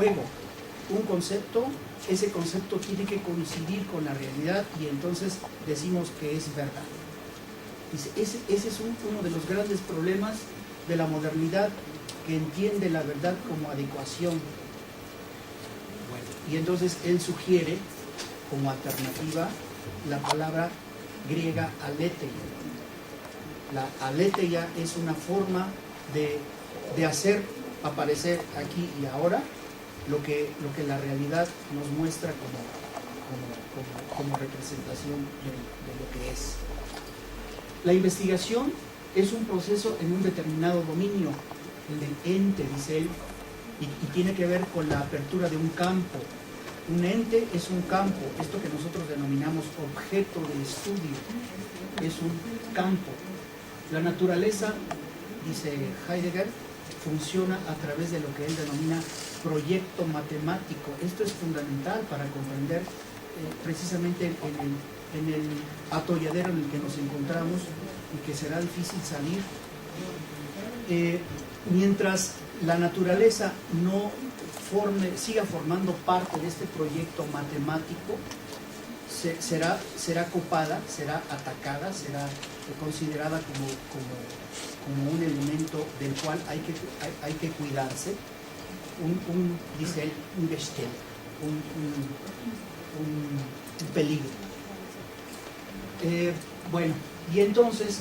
juego un concepto, ese concepto tiene que coincidir con la realidad y entonces decimos que es verdad. Ese es uno de los grandes problemas de la modernidad, que entiende la verdad como adecuación. Bueno, y entonces él sugiere como alternativa la palabra griega aletheia. La aletheia es una forma de hacer aparecer aquí y ahora lo que la realidad nos muestra como representación de lo que es. La investigación es un proceso en un determinado dominio, el del ente, dice él, y tiene que ver con la apertura de un campo. Un ente es un campo, esto que nosotros denominamos objeto de estudio, es un campo. La naturaleza, dice Heidegger, funciona a través de lo que él denomina proyecto matemático. Esto es fundamental para comprender precisamente en el atolladero en el que nos encontramos y que será difícil salir. Mientras la naturaleza no siga formando parte de este proyecto matemático, será copada, será atacada, será considerada como un elemento del cual hay que cuidarse, dice él, un Gestell, un peligro. Bueno, y entonces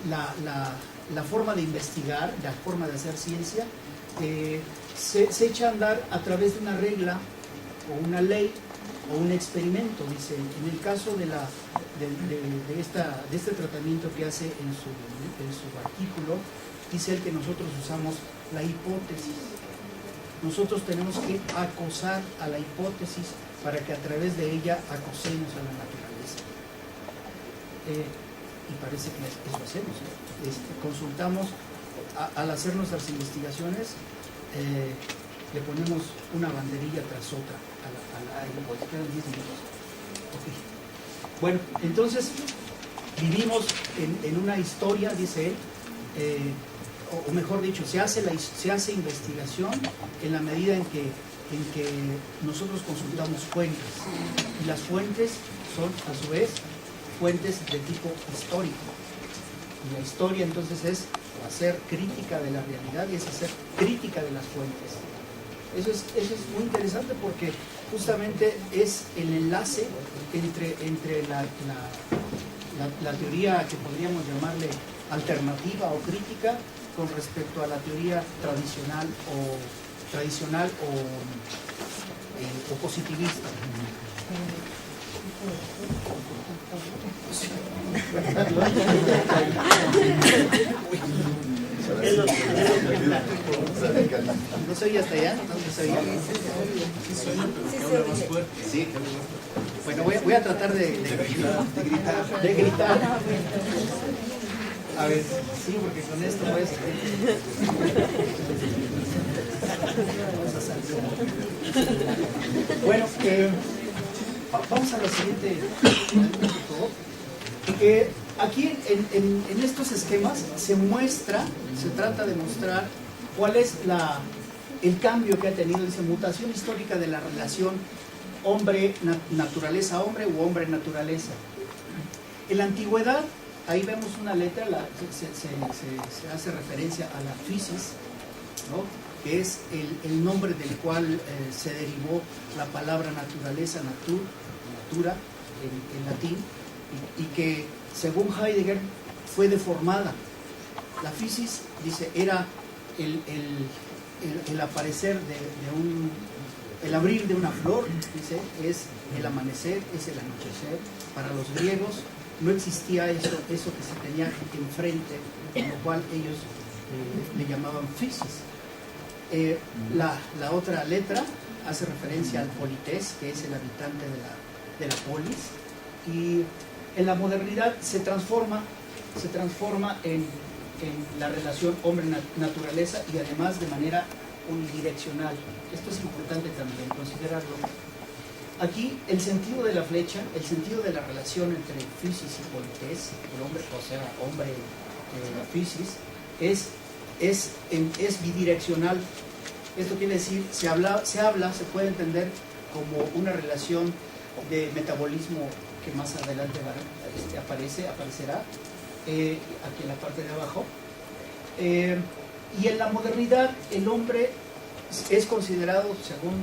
la forma de investigar, la forma de hacer ciencia, se echa a andar a través de una regla o una ley o un experimento. Dice, en el caso de este tratamiento que hace en su artículo, dice él que nosotros usamos la hipótesis. Nosotros tenemos que acosar a la hipótesis para que a través de ella acosemos a la naturaleza. Y parece que eso hacemos. Consultamos, al hacer nuestras investigaciones, le ponemos una banderilla tras otra a la hipótesis. Quedan 10 minutos. Okay. Bueno, entonces vivimos en una historia, dice él, o mejor dicho, se hace investigación en la medida en que nosotros consultamos fuentes, y las fuentes son a su vez fuentes de tipo histórico, y la historia entonces es hacer crítica de la realidad y es hacer crítica de las fuentes. Eso es muy interesante porque justamente es el enlace entre la teoría que podríamos llamarle alternativa o crítica con respecto a la teoría tradicional o positivista. ¿No se oye hasta allá? ¿No se oye? Sí. Bueno, voy a tratar de gritar. A ver, sí, porque con esto pues... Bueno, vamos a la siguiente. Aquí en estos esquemas se trata de mostrar cuál es el cambio que ha tenido, dice, mutación histórica de la relación hombre-naturaleza-hombre u hombre-naturaleza. En la antigüedad, ahí vemos una letra, se hace referencia a la physis, ¿no?, que es el nombre del cual se derivó la palabra naturaleza, natura, en latín, y que según Heidegger fue deformada. La physis, dice, era el aparecer el abrir de una flor, dice, es el amanecer, es el anochecer. Para los griegos no existía eso que se tenía enfrente, con lo cual ellos le llamaban physis. La otra letra hace referencia al polités, que es el habitante de la polis, y en la modernidad se transforma en la relación hombre-naturaleza, y además de manera unidireccional. Esto es importante también considerarlo. Aquí el sentido de la flecha, el sentido de la relación entre physis y polités, el hombre, o sea, hombre, physis, es bidireccional. Esto quiere decir, se puede entender como una relación de metabolismo que más adelante aparecerá aquí en la parte de abajo. Y en la modernidad el hombre es considerado, según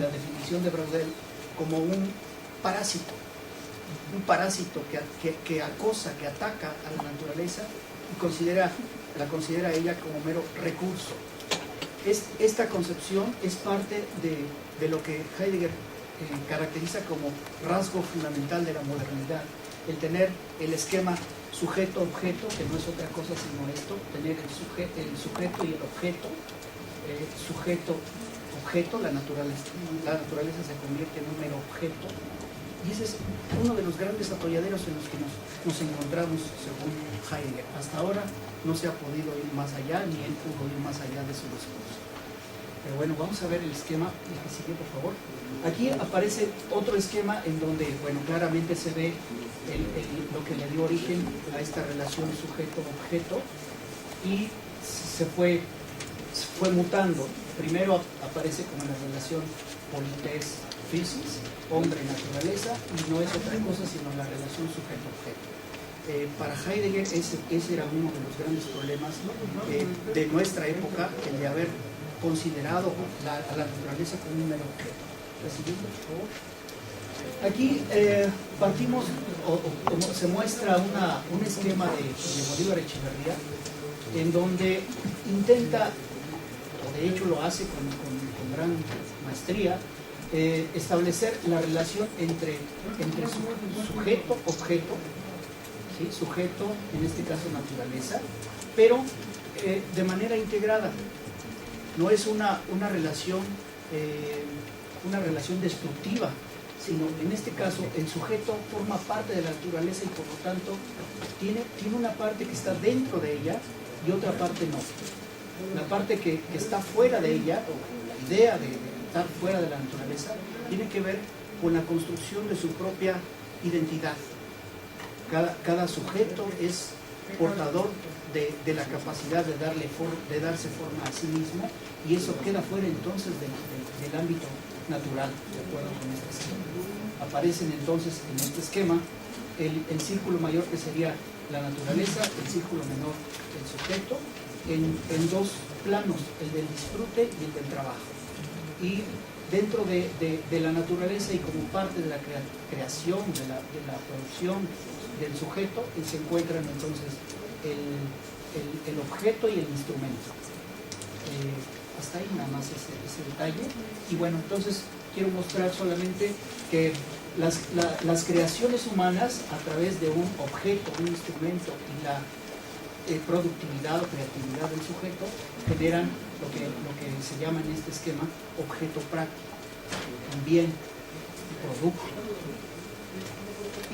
la definición de Braudel, como un parásito que acosa, que ataca a la naturaleza y la considera ella como mero recurso. Esta concepción es parte de lo que Heidegger caracteriza como rasgo fundamental de la modernidad, el tener el esquema sujeto-objeto, que no es otra cosa sino esto, tener el sujeto y el objeto, sujeto-objeto, la naturaleza se convierte en un mero objeto, y ese es uno de los grandes atolladeros en los que nos encontramos según Heidegger. Hasta ahora no se ha podido ir más allá, ni él pudo ir más allá de su discurso. Pero bueno, vamos a ver el esquema, el que sigue, por favor. Aquí aparece otro esquema en donde, bueno, claramente se ve lo que le dio origen a esta relación sujeto-objeto y se fue mutando. Primero aparece como la relación polites-physis, hombre-naturaleza, y no es otra cosa sino la relación sujeto-objeto. Para Heidegger ese era uno de los grandes problemas de nuestra época, el de haber considerado a la naturaleza como un mero objeto. La siguiente, por favor. Aquí partimos, o se muestra un esquema de Bolívar Echeverría, en donde intenta, o de hecho lo hace con gran maestría, establecer la relación entre sujeto-objeto, ¿sí? Sujeto, en este caso naturaleza, pero de manera integrada. No es una relación destructiva, sino en este caso el sujeto forma parte de la naturaleza y por lo tanto tiene una parte que está dentro de ella y otra parte no. La parte que está fuera de ella, o la idea de estar fuera de la naturaleza, tiene que ver con la construcción de su propia identidad. Cada sujeto es portador de la capacidad de darse forma a sí mismo, y eso queda fuera entonces del ámbito natural, de acuerdo con este esquema. Aparecen entonces en este esquema el círculo mayor, que sería la naturaleza, el círculo menor, el sujeto, en dos planos, el del disfrute y el del trabajo. Y dentro de la naturaleza y como parte de la creación, de la producción del sujeto, se encuentran entonces el objeto y el instrumento. Hasta ahí nada más ese detalle. Y bueno, entonces quiero mostrar solamente que las creaciones humanas, a través de un objeto, un instrumento y la productividad o creatividad del sujeto, generan lo que se llama en este esquema objeto práctico, también producto.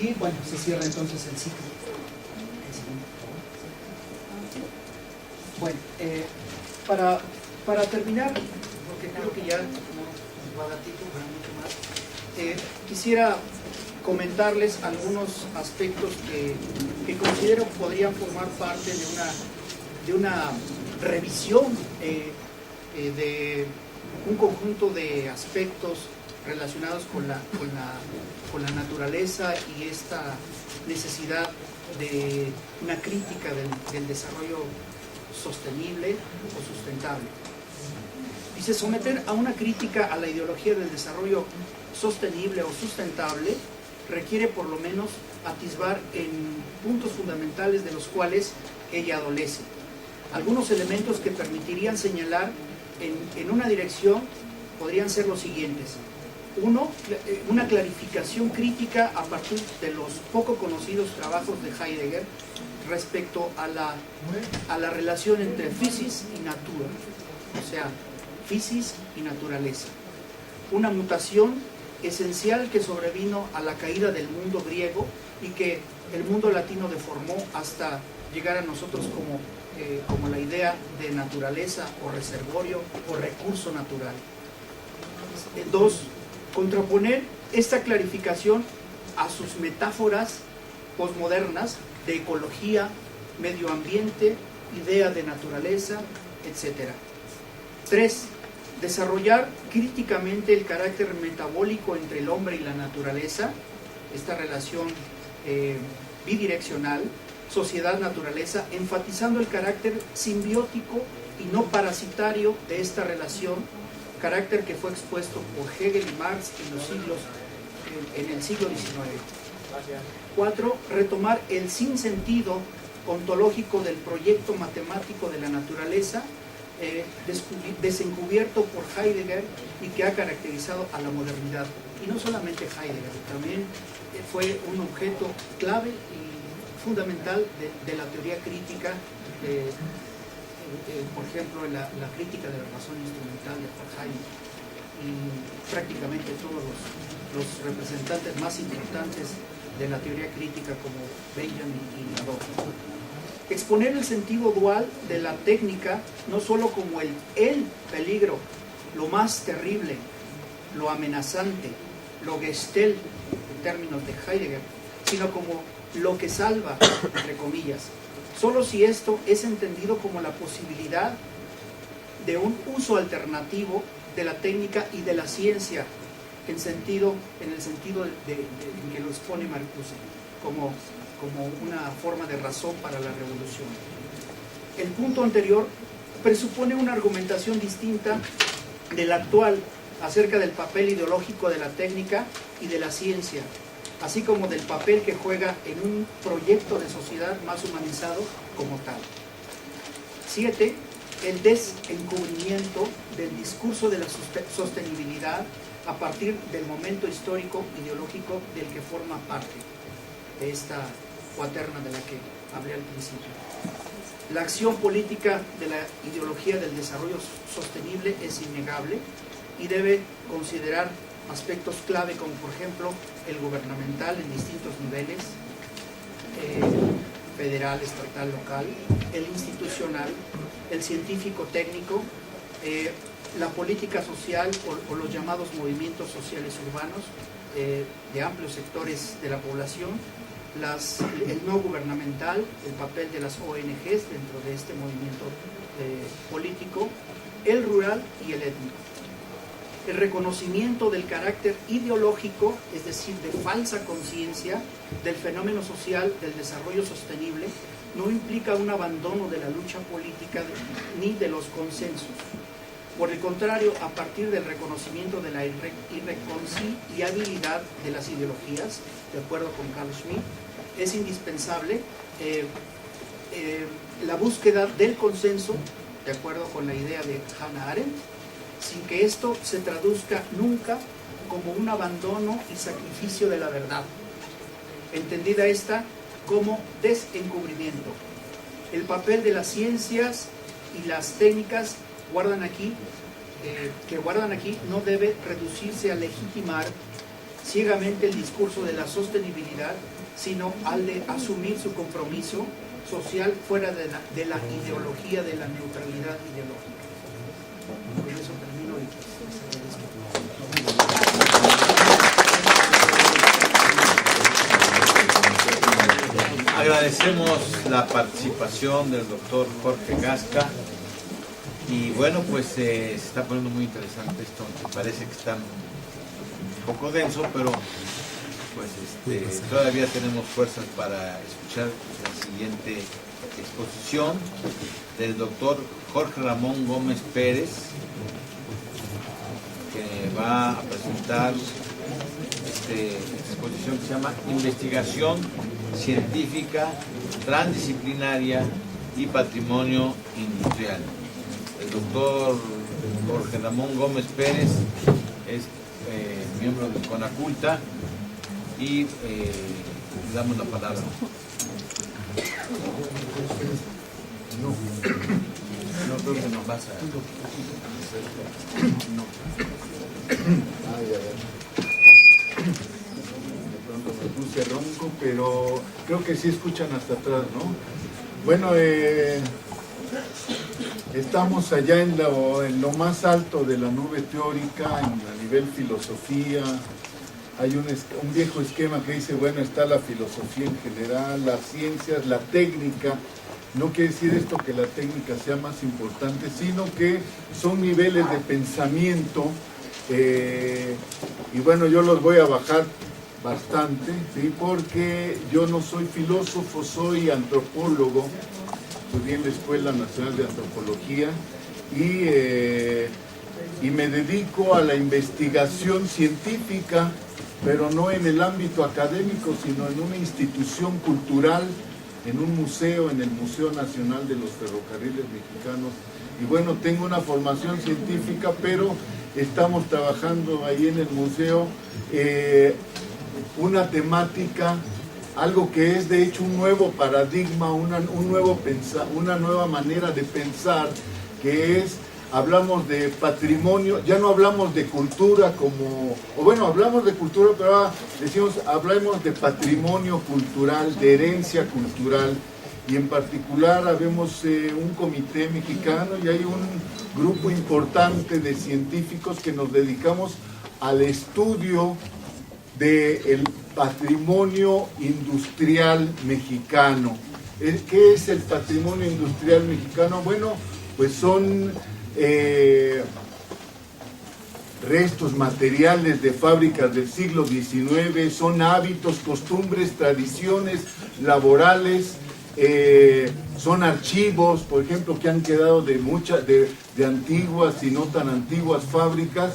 Y bueno, se cierra entonces el ciclo. Bueno, para terminar, porque creo que ya no nos va a dar tiempo para mucho más, quisiera comentarles algunos aspectos que considero podrían formar parte de una revisión de un conjunto de aspectos relacionados con la naturaleza y esta necesidad de una crítica del desarrollo sostenible o sustentable. Dice, someter a una crítica a la ideología del desarrollo sostenible o sustentable requiere por lo menos atisbar en puntos fundamentales de los cuales ella adolece. Algunos elementos que permitirían señalar en una dirección podrían ser los siguientes. Uno, una clarificación crítica a partir de los poco conocidos trabajos de Heidegger respecto a la relación entre physis y natura, o sea, physis y naturaleza. Una mutación esencial que sobrevino a la caída del mundo griego y que el mundo latino deformó hasta llegar a nosotros como la idea de naturaleza o reservorio o recurso natural. Dos, contraponer esta clarificación a sus metáforas posmodernas de ecología, medio ambiente, idea de naturaleza, etc. 3. Desarrollar críticamente el carácter metabólico entre el hombre y la naturaleza, esta relación bidireccional, sociedad-naturaleza, enfatizando el carácter simbiótico y no parasitario de esta relación, carácter que fue expuesto por Hegel y Marx en el siglo XIX. 4. Retomar el sinsentido ontológico del proyecto matemático de la naturaleza, desencubierto por Heidegger y que ha caracterizado a la modernidad. Y no solamente Heidegger, también fue un objeto clave y fundamental de la teoría crítica, por ejemplo, en la crítica de la razón instrumental de Horkheim, y prácticamente todos los representantes más importantes de la teoría crítica como Benjamin y Adorno. Exponer el sentido dual de la técnica no solo como el peligro, lo más terrible, lo amenazante, lo Gestell en términos de Heidegger, sino como lo que salva, entre comillas. Solo si esto es entendido como la posibilidad de un uso alternativo de la técnica y de la ciencia, en el sentido en que lo expone Marcuse, como una forma de razón para la revolución. El punto anterior presupone una argumentación distinta de la actual acerca del papel ideológico de la técnica y de la ciencia, así como del papel que juega en un proyecto de sociedad más humanizado como tal. 7. El desencubrimiento del discurso de la sostenibilidad a partir del momento histórico ideológico del que forma parte de esta cuaterna de la que hablé al principio. La acción política de la ideología del desarrollo sostenible es innegable y debe considerar aspectos clave como por ejemplo el gubernamental en distintos niveles, federal, estatal, local, el institucional, el científico-técnico, la política social o los llamados movimientos sociales urbanos de amplios sectores de la población, el no gubernamental, el papel de las ONGs dentro de este movimiento político, el rural y el étnico. El reconocimiento del carácter ideológico, es decir, de falsa conciencia del fenómeno social del desarrollo sostenible, no implica un abandono de la lucha política ni de los consensos. Por el contrario, a partir del reconocimiento de la irreconciliabilidad de las ideologías, de acuerdo con Carl Schmitt, es indispensable la búsqueda del consenso, de acuerdo con la idea de Hannah Arendt, sin que esto se traduzca nunca como un abandono y sacrificio de la verdad, entendida esta como desencubrimiento. El papel de las ciencias y las técnicas que guardan aquí no debe reducirse a legitimar ciegamente el discurso de la sostenibilidad, sino al de asumir su compromiso social fuera de la ideología de la neutralidad ideológica. Con eso termino y agradecemos la participación del doctor Jorge Gasca y bueno, pues se está poniendo muy interesante esto, aunque parece que está un poco denso, pero pues todavía tenemos fuerzas para escuchar la siguiente exposición del doctor Jorge Ramón Gómez Pérez, que va a presentar esta exposición que se llama Investigación Científica Transdisciplinaria y Patrimonio Industrial. El doctor Jorge Ramón Gómez Pérez es miembro de Conaculta y le damos la palabra. No creo que nos vas a... No. De pronto me puse ronco, pero creo que sí escuchan hasta atrás, ¿no? Bueno, estamos allá en lo más alto de la nube teórica, a nivel filosofía. Hay un viejo esquema que dice, bueno, está la filosofía en general, las ciencias, la técnica, No quiere decir esto que la técnica sea más importante, sino que son niveles de pensamiento, y bueno, yo los voy a bajar bastante, ¿sí? Porque yo no soy filósofo, soy antropólogo, estudié en la Escuela Nacional de Antropología y me dedico a la investigación científica, pero no en el ámbito académico, sino en una institución cultural, en un museo, en el Museo Nacional de los Ferrocarriles Mexicanos. Y bueno, tengo una formación científica, pero estamos trabajando ahí en el museo una temática, algo que es de hecho un nuevo paradigma, una nueva manera de pensar, que es, hablamos de patrimonio, ya no hablamos de cultura como, o bueno, hablamos de cultura, pero ahora decimos, hablamos de patrimonio cultural, de herencia cultural, y en particular habemos un comité mexicano y hay un grupo importante de científicos que nos dedicamos al estudio del patrimonio industrial mexicano. ¿Qué es el patrimonio industrial mexicano? Bueno, pues son restos materiales de fábricas del siglo XIX, son hábitos, costumbres, tradiciones laborales, son archivos, por ejemplo, que han quedado de muchas, de antiguas y no tan antiguas fábricas,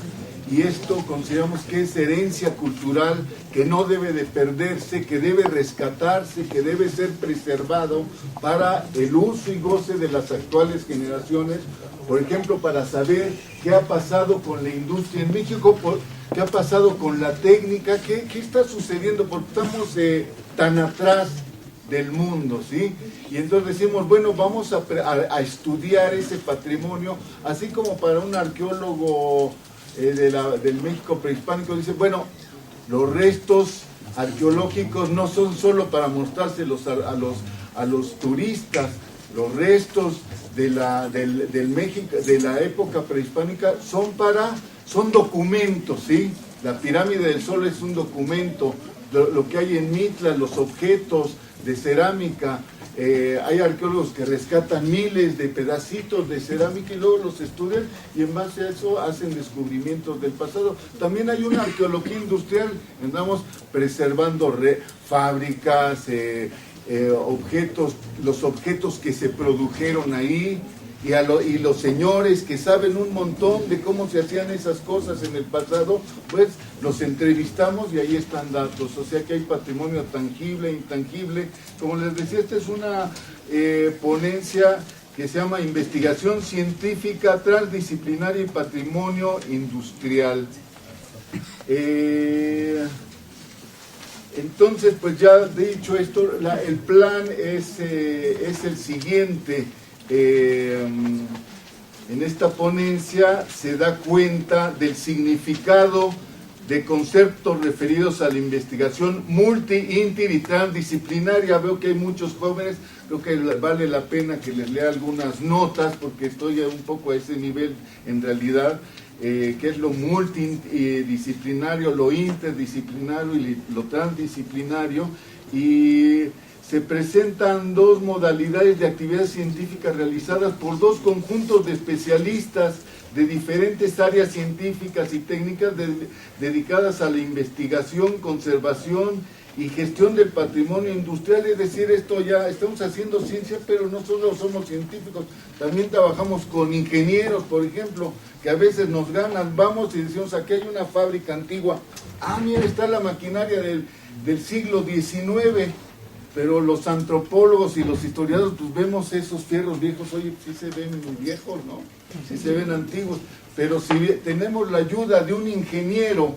y esto consideramos que es herencia cultural que no debe de perderse, que debe rescatarse, que debe ser preservado para el uso y goce de las actuales generaciones. Por ejemplo, para saber qué ha pasado con la industria en México, qué ha pasado con la técnica, qué está sucediendo, porque estamos tan atrás del mundo, ¿sí? Y entonces decimos, bueno, vamos a estudiar ese patrimonio, así como para un arqueólogo del México prehispánico, dice, bueno, los restos arqueológicos no son solo para mostrárselos a los turistas, los restos del México, de la época prehispánica son documentos, ¿sí? La pirámide del Sol es un documento, lo que hay en Mitla, los objetos de cerámica, hay arqueólogos que rescatan miles de pedacitos de cerámica y luego los estudian y en base a eso hacen descubrimientos del pasado. También hay una arqueología industrial, andamos preservando fábricas, objetos, los objetos que se produjeron ahí, y los señores que saben un montón de cómo se hacían esas cosas en el pasado, pues los entrevistamos y ahí están datos. O sea que hay patrimonio tangible, intangible. Como les decía, esta es una ponencia que se llama Investigación Científica Transdisciplinaria y Patrimonio Industrial. Entonces, pues ya dicho esto, el plan es el siguiente. En esta ponencia se da cuenta del significado de conceptos referidos a la investigación multi, inter y transdisciplinaria. Veo que hay muchos jóvenes, creo que vale la pena que les lea algunas notas porque estoy un poco a ese nivel en realidad. ¿Qué es lo multidisciplinario, lo interdisciplinario y lo transdisciplinario? Y se presentan dos modalidades de actividades científicas realizadas por dos conjuntos de especialistas de diferentes áreas científicas y técnicas dedicadas a la investigación, conservación y gestión del patrimonio industrial. Es decir, esto ya estamos haciendo ciencia, pero no solo somos científicos, también trabajamos con ingenieros, por ejemplo, que a veces nos ganan, vamos y decimos, aquí hay una fábrica antigua, mira, está la maquinaria del siglo XIX, pero los antropólogos y los historiadores, pues vemos esos fierros viejos, oye, sí se ven muy viejos, ¿no? Sí se ven antiguos, pero si tenemos la ayuda de un ingeniero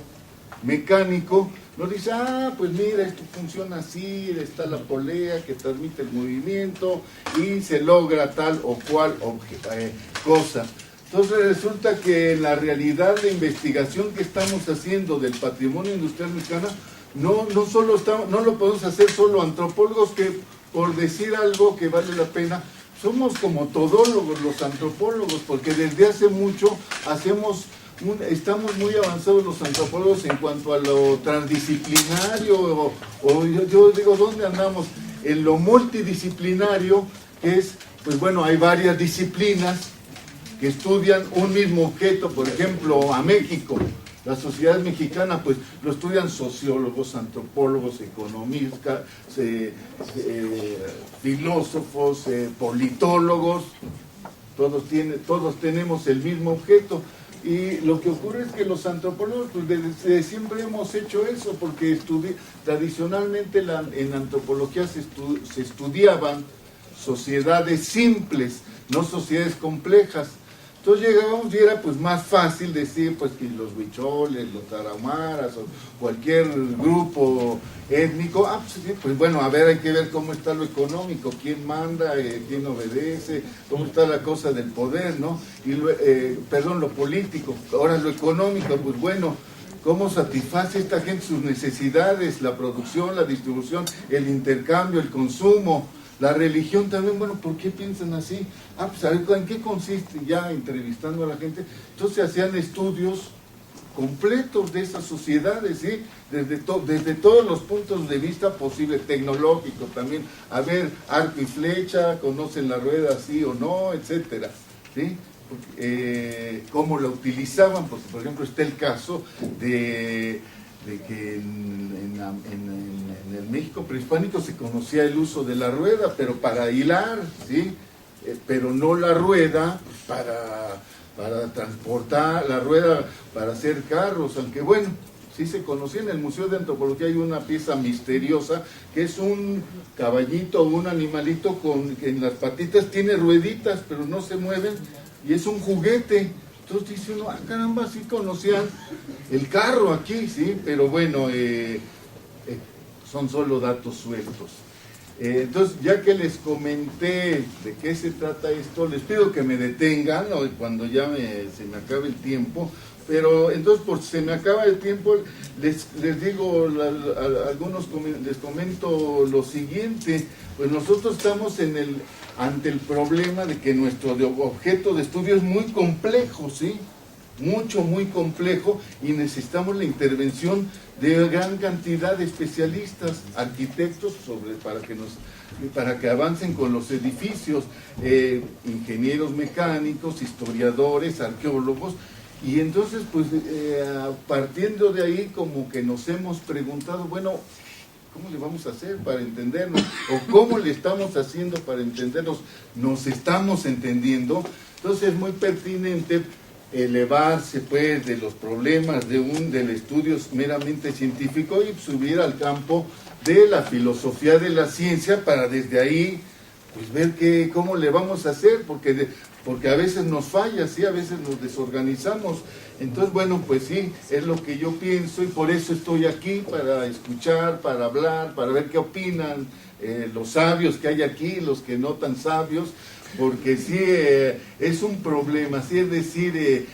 mecánico, nos dice, pues mira, esto funciona así, está la polea que transmite el movimiento y se logra tal o cual cosa. Entonces resulta que en la realidad de investigación que estamos haciendo del patrimonio industrial mexicano, no lo podemos hacer solo antropólogos, que por decir algo que vale la pena, somos como todólogos los antropólogos, porque desde hace mucho estamos muy avanzados los antropólogos en cuanto a lo transdisciplinario, o yo digo, ¿dónde andamos? En lo multidisciplinario, que es, pues bueno, hay varias disciplinas que estudian un mismo objeto. Por ejemplo, a México, la sociedad mexicana, pues lo estudian sociólogos, antropólogos, economistas, filósofos, politólogos, todos tenemos el mismo objeto. Y lo que ocurre es que los antropólogos, pues desde siempre hemos hecho eso, porque tradicionalmente en antropología se estudiaban sociedades simples, no sociedades complejas. Entonces llegábamos y era pues más fácil decir pues que los huicholes, los tarahumaras o cualquier grupo étnico, pues bueno, a ver, hay que ver cómo está lo económico, quién manda, quién obedece, cómo está la cosa del poder, ¿no? Y lo político. Ahora lo económico, pues bueno, cómo satisface esta gente sus necesidades, la producción, la distribución, el intercambio, el consumo. La religión también, bueno, ¿por qué piensan así? Pues a ver, ¿en qué consiste? Ya entrevistando a la gente, entonces hacían estudios completos de esas sociedades, ¿sí? Desde todos los puntos de vista posibles, tecnológico también, a ver, arco y flecha, conocen la rueda sí o no, etcétera, ¿sí? Cómo la utilizaban, porque por ejemplo está el caso de que en el México prehispánico se conocía el uso de la rueda, pero para hilar, ¿sí? Pero no la rueda para transportar, la rueda para hacer carros, aunque bueno, sí se conocía. En el Museo de Antropología hay una pieza misteriosa que es un caballito o un animalito que en las patitas tiene rueditas, pero no se mueven, y es un juguete. Entonces dice uno, caramba, sí conocían el carro aquí, sí, pero bueno, son solo datos sueltos. Entonces, ya que les comenté de qué se trata esto, les pido que me detengan, ¿no? Cuando ya se me acabe el tiempo, pero entonces, por si se me acaba el tiempo, les digo, les comento lo siguiente. Pues nosotros estamos ante el problema de que nuestro objeto de estudio es muy complejo, ¿sí? Muy complejo, y necesitamos la intervención de gran cantidad de especialistas, arquitectos, para que avancen con los edificios, ingenieros mecánicos, historiadores, arqueólogos. Y entonces, pues, partiendo de ahí, como que nos hemos preguntado, bueno, ¿cómo le vamos a hacer para entendernos? ¿O cómo le estamos haciendo para entendernos? ¿Nos estamos entendiendo? Entonces es muy pertinente elevarse, pues, de los problemas del estudio meramente científico y subir al campo de la filosofía de la ciencia, para desde ahí, pues, ver cómo le vamos a hacer, porque a veces nos falla, ¿sí? A veces nos desorganizamos. Entonces, bueno, pues sí, es lo que yo pienso, y por eso estoy aquí, para escuchar, para hablar, para ver qué opinan los sabios que hay aquí, los que no tan sabios, porque sí es un problema, sí, es decir,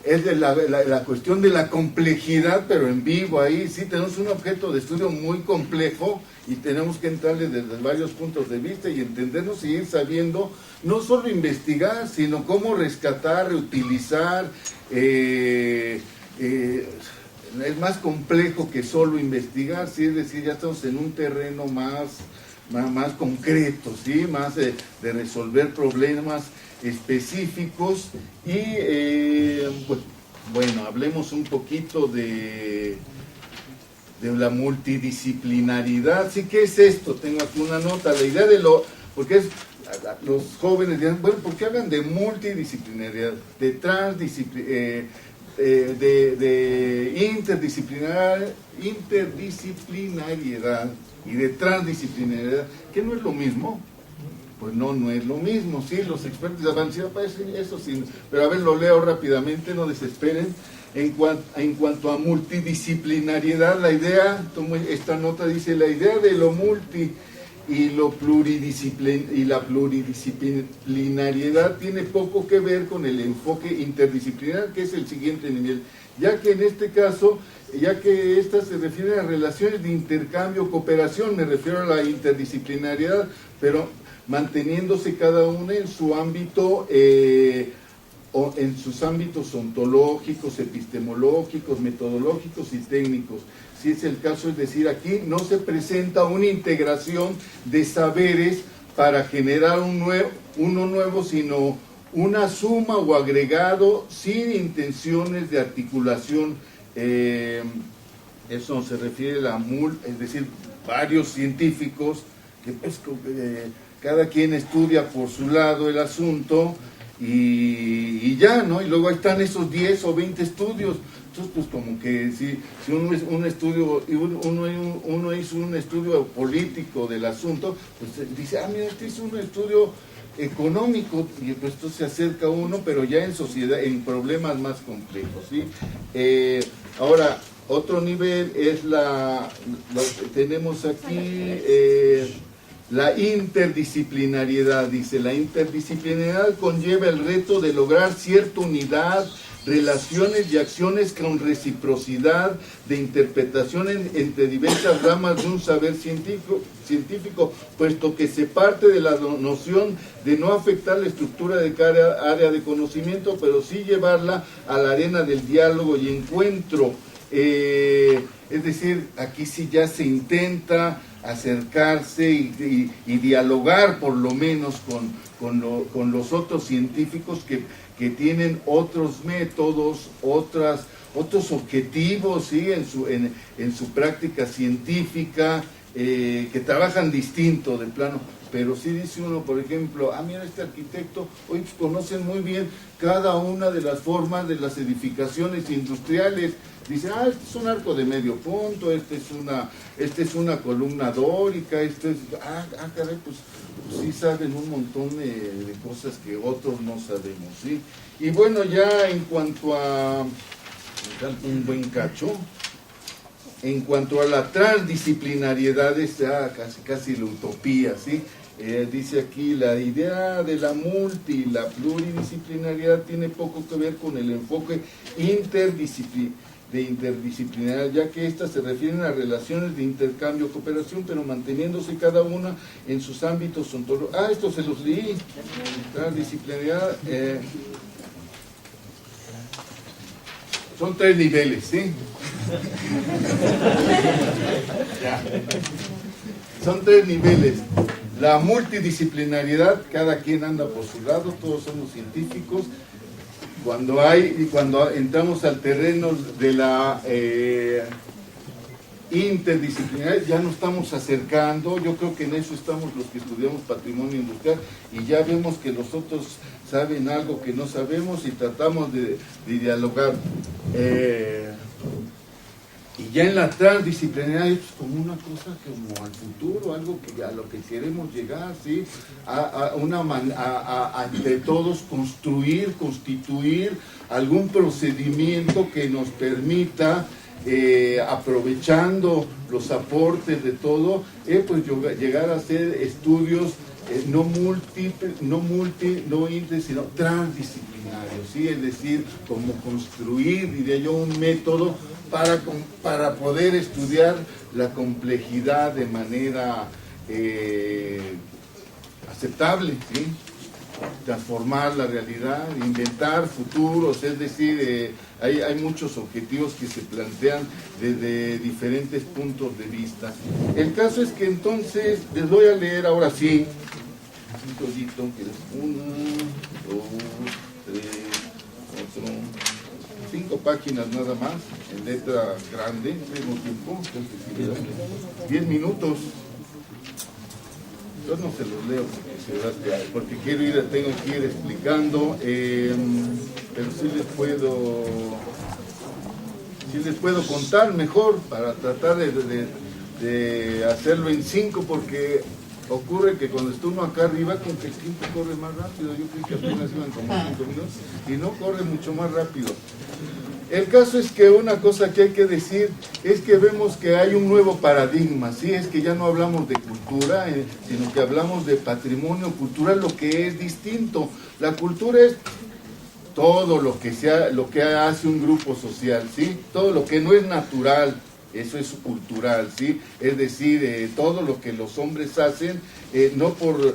es de la cuestión de la complejidad, pero en vivo ahí, sí, tenemos un objeto de estudio muy complejo y tenemos que entrarle desde varios puntos de vista y entendernos y ir sabiendo, no solo investigar, sino cómo rescatar, reutilizar. Es más complejo que solo investigar, ¿sí? Es decir, ya estamos en un terreno más concreto, ¿sí? Más de resolver problemas específicos. Y bueno, hablemos un poquito de la multidisciplinaridad. ¿Sí? ¿Qué es esto? Tengo aquí una nota. La idea porque los jóvenes dirán, bueno, ¿por qué hablan de multidisciplinaridad, de transdisciplinaridad, de interdisciplinariedad y de transdisciplinariedad? ¿Qué no es lo mismo? Pues no es lo mismo, sí, los expertos avanzados parecen eso, sí, pero a ver, lo leo rápidamente, no desesperen. En cuanto a multidisciplinariedad, la idea, tomo esta nota, dice, la idea de lo multi y la pluridisciplinariedad tiene poco que ver con el enfoque interdisciplinar, que es el siguiente nivel, ya que en este caso, esta se refiere a relaciones de intercambio, cooperación, me refiero a la interdisciplinariedad, pero manteniéndose cada una en su ámbito, o en sus ámbitos ontológicos, epistemológicos, metodológicos y técnicos. Si es el caso, es decir, aquí no se presenta una integración de saberes para generar uno nuevo, sino una suma o agregado sin intenciones de articulación. Eso se refiere a la es decir, varios científicos que pues, cada quien estudia por su lado el asunto y ya, ¿no? Y luego ahí están esos 10 o 20 estudios. Entonces, pues como que si uno es un estudio, uno hizo un estudio político del asunto, pues dice, mira, este es un estudio económico, y pues esto se acerca a uno, pero ya en sociedad, en problemas más complejos, ¿sí? Ahora, otro nivel es tenemos aquí la interdisciplinariedad. Dice, la interdisciplinariedad conlleva el reto de lograr cierta unidad, relaciones y acciones con reciprocidad de interpretación entre diversas ramas de un saber científico, puesto que se parte de la noción de no afectar la estructura de cada área de conocimiento, pero sí llevarla a la arena del diálogo y encuentro. Es decir, aquí sí ya se intenta acercarse y dialogar por lo menos con los otros científicos que tienen otros métodos, otros objetivos, ¿sí? en su práctica científica, que trabajan distinto de plano. Pero sí dice uno, por ejemplo, mira, este arquitecto, hoy conocen muy bien cada una de las formas de las edificaciones industriales. Dice, este es un arco de medio punto, este es una columna dórica, caray, pues sí saben un montón de cosas que otros no sabemos, ¿sí? Y bueno, ya en cuanto a un buen cacho, en cuanto a la transdisciplinariedad, es casi la utopía, ¿sí? Dice aquí, la idea de la la pluridisciplinariedad tiene poco que ver con el enfoque interdisciplinar, ya que estas se refieren a relaciones de intercambio, cooperación, pero manteniéndose cada una en sus ámbitos ontológicos. Esto se los leí. Transdisciplinaridad, son 3 niveles, ¿sí? Ya. Son 3 niveles. La multidisciplinariedad, cada quien anda por su lado, todos somos científicos. Cuando entramos al terreno de la interdisciplinaridad, ya nos estamos acercando. Yo creo que en eso estamos los que estudiamos patrimonio industrial, y ya vemos que los otros saben algo que no sabemos y tratamos de dialogar. Y ya en la transdisciplinaridad es como una cosa como al futuro, algo que a lo que queremos llegar, ¿sí? Entre todos constituir algún procedimiento que nos permita, aprovechando los aportes de todo, pues llegar a hacer estudios no inter, sino transdisciplinarios, ¿sí? Es decir, como construir, diría yo, un método para poder estudiar la complejidad de manera aceptable, ¿sí? Transformar la realidad, inventar futuros, es decir, hay muchos objetivos que se plantean desde diferentes puntos de vista. El caso es que entonces, les voy a leer ahora sí, un cosito, que es 1, 2, 3, 4, 5 páginas nada más, en letra grande, mismo tiempo, 10 minutos. Yo no se los leo porque tengo que ir explicando, pero sí les puedo contar mejor para tratar de hacerlo en 5, porque ocurre que cuando está uno acá arriba, con que el tiempo corre más rápido. Yo creo que apenas iban como 5 minutos y no corre mucho más rápido. El caso es que una cosa que hay que decir es que vemos que hay un nuevo paradigma, ¿sí? Es que ya no hablamos de cultura, sino que hablamos de patrimonio cultural, lo que es distinto. La cultura es todo lo que hace un grupo social, ¿sí? Todo lo que no es natural, eso es cultural, ¿sí? Es decir, todo lo que los hombres hacen, no por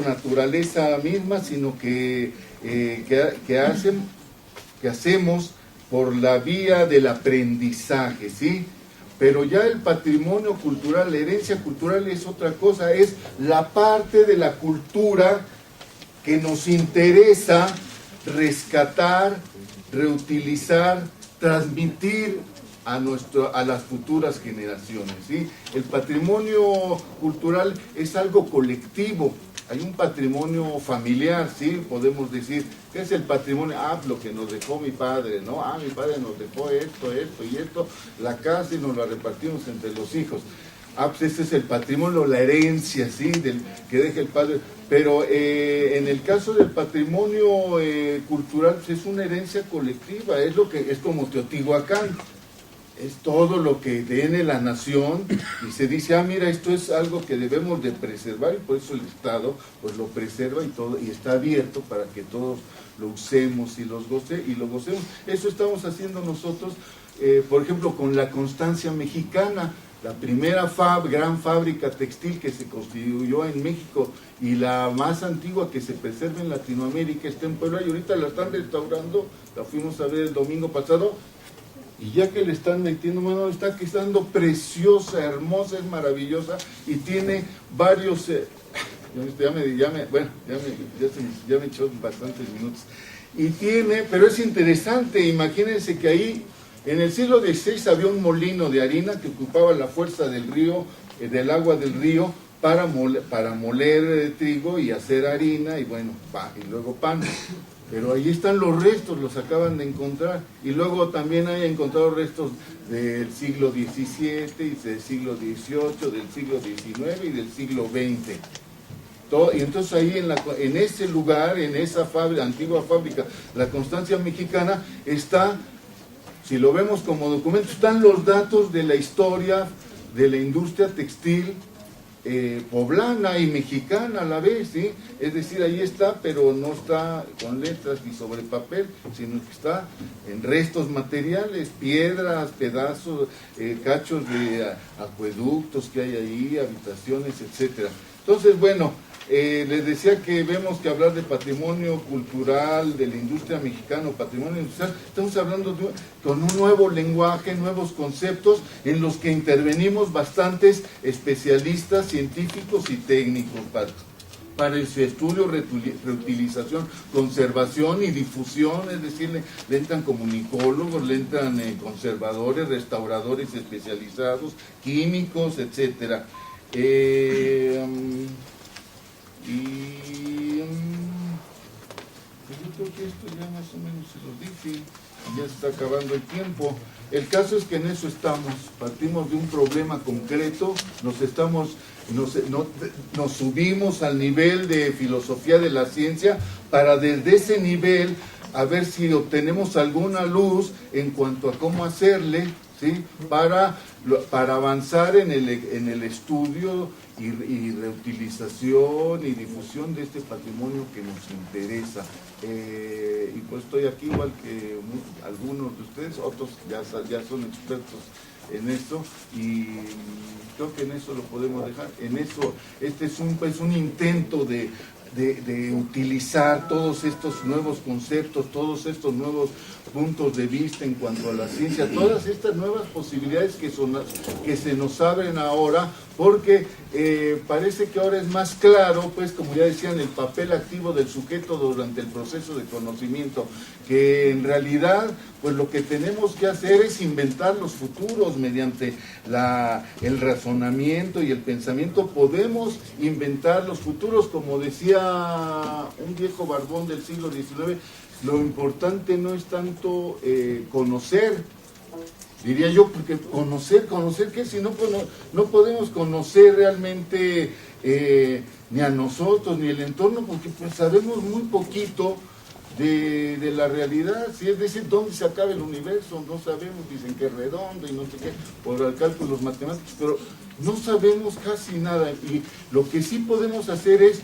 naturaleza misma, sino que hacemos por la vía del aprendizaje, ¿sí? Pero ya el patrimonio cultural, la herencia cultural es otra cosa, es la parte de la cultura que nos interesa rescatar, reutilizar, transmitir a las futuras generaciones, ¿sí? El patrimonio cultural es algo colectivo. Hay un patrimonio familiar, ¿sí? Podemos decir, ¿qué es el patrimonio? Lo que nos dejó mi padre, ¿no? Mi padre nos dejó esto y esto, la casa y nos la repartimos entre los hijos. Pues ese es el patrimonio, la herencia, ¿sí? Que deja el padre. Pero en el caso del patrimonio cultural, pues es una herencia colectiva, es como Teotihuacán. Es todo lo que tiene la nación y se dice, mira, esto es algo que debemos de preservar, y por eso el Estado pues lo preserva y todo, y está abierto para que todos lo usemos y lo gocemos. Eso estamos haciendo nosotros, por ejemplo, con la Constancia Mexicana, la primera gran fábrica textil que se constituyó en México y la más antigua que se preserva en Latinoamérica está en Puebla, y ahorita la están restaurando, la fuimos a ver el domingo pasado. Y ya que le están metiendo mano, está quedando preciosa, hermosa, es maravillosa, y tiene varios, ya me echó bastantes minutos, y tiene, pero es interesante, imagínense que ahí, en el siglo XVI había un molino de harina que ocupaba la fuerza del río, del agua del río, para moler trigo y hacer harina, y bueno, y luego pan. Pero ahí están los restos, los acaban de encontrar. Y luego también hay encontrado restos del siglo XVII, y del siglo XVIII, del siglo XIX y del siglo XX. Y entonces ahí en ese lugar, en esa antigua fábrica, la Constancia Mexicana, está, si lo vemos como documento, están los datos de la historia de la industria textil poblana y mexicana a la vez, ¿sí? Es decir, ahí está, pero no está con letras ni sobre papel, sino que está en restos materiales, piedras, pedazos, cachos de acueductos que hay ahí, habitaciones, etcétera. Entonces, bueno, les decía que vemos que hablar de patrimonio cultural, de la industria mexicana, patrimonio industrial, estamos hablando con un nuevo lenguaje, nuevos conceptos en los que intervenimos bastantes especialistas, científicos y técnicos para su estudio, reutilización, conservación y difusión, es decir, le entran comunicólogos, le entran conservadores, restauradores especializados, químicos, etcétera. Yo creo que esto ya más o menos se lo dije, ya se está acabando el tiempo. El caso es que en eso estamos, partimos de un problema concreto, nos subimos al nivel de filosofía de la ciencia para desde ese nivel a ver si obtenemos alguna luz en cuanto a cómo hacerle, ¿sí? Para avanzar en el estudio y reutilización y difusión de este patrimonio que nos interesa. Y pues estoy aquí igual que algunos de ustedes, otros ya son expertos en esto, y creo que en eso lo podemos dejar. En eso, este es un intento de utilizar todos estos nuevos conceptos, todos estos nuevos puntos de vista en cuanto a la ciencia, todas estas nuevas posibilidades que se nos abren ahora, porque parece que ahora es más claro, pues como ya decían, el papel activo del sujeto durante el proceso de conocimiento, que en realidad pues lo que tenemos que hacer es inventar los futuros mediante el razonamiento y el pensamiento. Podemos inventar los futuros, como decía un viejo barbón del siglo XIX, lo importante no es tanto conocer, diría yo, porque conocer qué, si no podemos conocer realmente ni a nosotros ni el entorno, porque pues sabemos muy poquito de la realidad, ¿sí? Es decir, dónde se acaba el universo, no sabemos, dicen que es redondo y no sé qué, por el cálculos matemáticos, pero no sabemos casi nada, y lo que sí podemos hacer es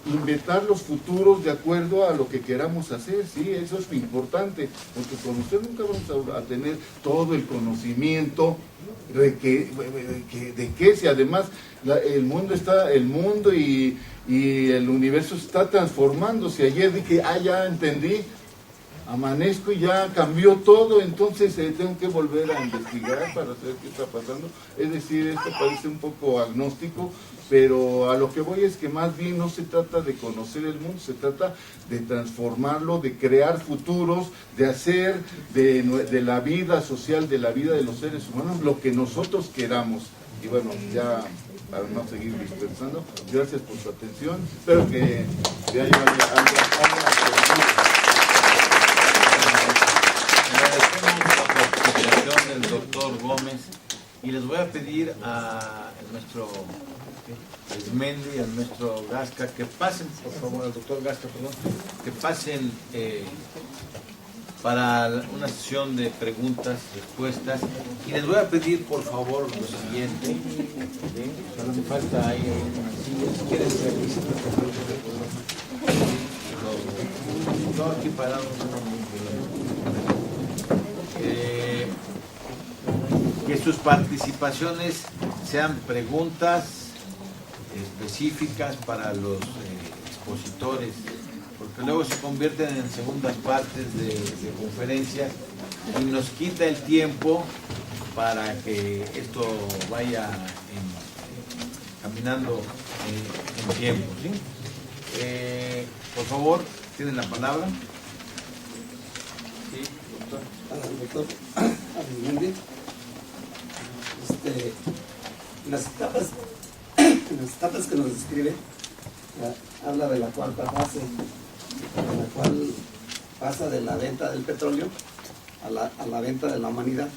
inventar los futuros de acuerdo a lo que queramos hacer, sí, eso es importante, porque con usted nunca vamos a tener todo el conocimiento de que si además el mundo y el universo está transformándose. Ayer dije, ya entendí, amanezco y ya cambió todo, entonces tengo que volver a investigar para saber qué está pasando. Es decir, esto parece un poco agnóstico, pero a lo que voy es que más bien no se trata de conocer el mundo, se trata de transformarlo, de crear futuros, de hacer de la vida social, de la vida de los seres humanos, lo que nosotros queramos. Y bueno, ya para no seguir dispersando, gracias por su atención, espero que haya Agradecemos la participación del doctor Gómez y les voy a pedir a nuestro Arismendi y al maestro Gasca que pasen, por favor, al doctor Gasca, perdón, que pasen para una sesión de preguntas, respuestas, y les voy a pedir por favor lo siguiente, ¿sí? Solo me falta ahí una silla, si quieres no, aquí parado, que sus participaciones sean preguntas específicas para los expositores, porque luego se convierten en segundas partes de conferencias y nos quita el tiempo para que esto vaya caminando en tiempo, ¿sí? Por favor, tienen la palabra. Sí, doctor. Doctor Arismendi, las etapas que nos describe, habla de la cuarta fase, en la cual pasa de la venta del petróleo a la venta de la humanidad.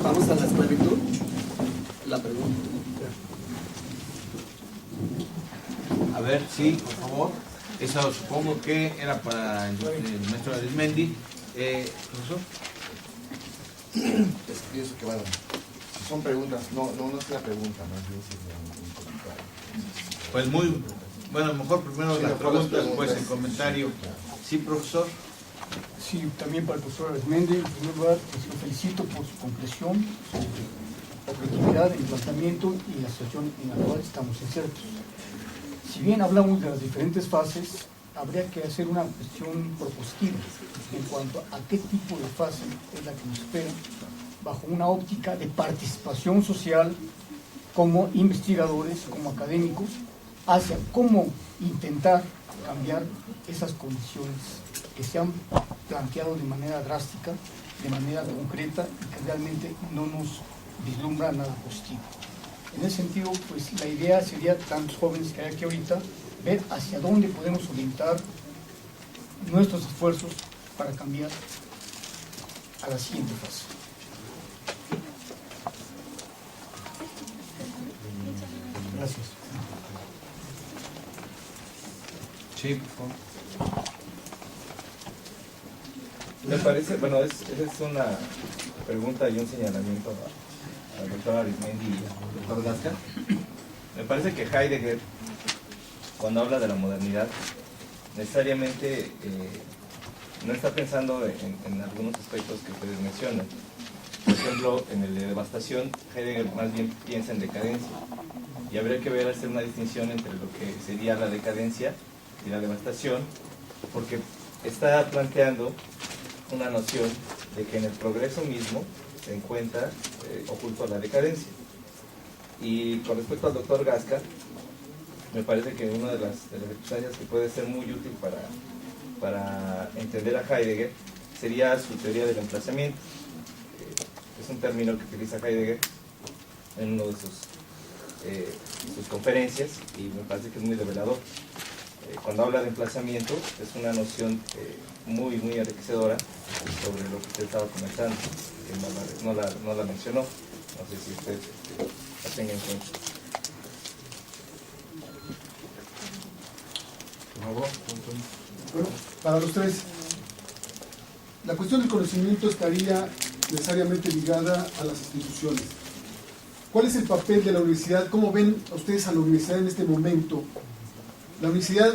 Vamos a la esclavitud. La pregunta. A ver, sí, por favor. Eso supongo que era para el maestro Arismendi. Profesor. Pienso que bueno, si son preguntas, no es la pregunta, más bien es un comentario. Pues muy, bueno, mejor primero Sí, la mejor pregunta, las después preguntas. el comentario. Sí, profesor. Sí, también para el profesor Arismendi, en primer lugar, pues, lo felicito por su concreción, su oportunidad en planteamiento y la situación en la cual estamos insertos. Si bien hablamos de las diferentes fases, habría que hacer una cuestión propositiva en cuanto a qué tipo de fase es la que nos espera, bajo una óptica de participación social como investigadores, como académicos, hacia cómo intentar cambiar esas condiciones que se han planteado de manera drástica, de manera concreta y que realmente no nos vislumbra nada positivo. En ese sentido, pues la idea sería, tantos jóvenes que hay aquí ahorita, ver hacia dónde podemos orientar nuestros esfuerzos para cambiar a la siguiente fase. Gracias. Sí, por favor. Me parece, bueno, esa es una pregunta y un señalamiento al doctor Arismendi y al doctor Gasca. Me parece que Heidegger, cuando habla de la modernidad, necesariamente no está pensando en algunos aspectos que ustedes mencionan. Por ejemplo, en el de devastación, Heidegger más bien piensa en decadencia. Y habría que ver, hacer una distinción entre lo que sería la decadencia y la devastación, porque está planteando una noción de que en el progreso mismo se encuentra oculto a la decadencia. Y con respecto al doctor Gasca, me parece que una de las circunstancias que puede ser muy útil para entender a Heidegger sería su teoría del emplazamiento. Es un término que utiliza Heidegger en una de sus conferencias y me parece que es muy revelador. Cuando habla de emplazamiento es una noción muy enriquecedora sobre lo que usted estaba comentando, que no la mencionó. No sé si usted la tenga en cuenta. Por favor. Bueno, para los tres, la cuestión del conocimiento estaría necesariamente ligada a las instituciones. ¿Cuál es el papel de la universidad? ¿Cómo ven ustedes a la universidad en este momento? La universidad,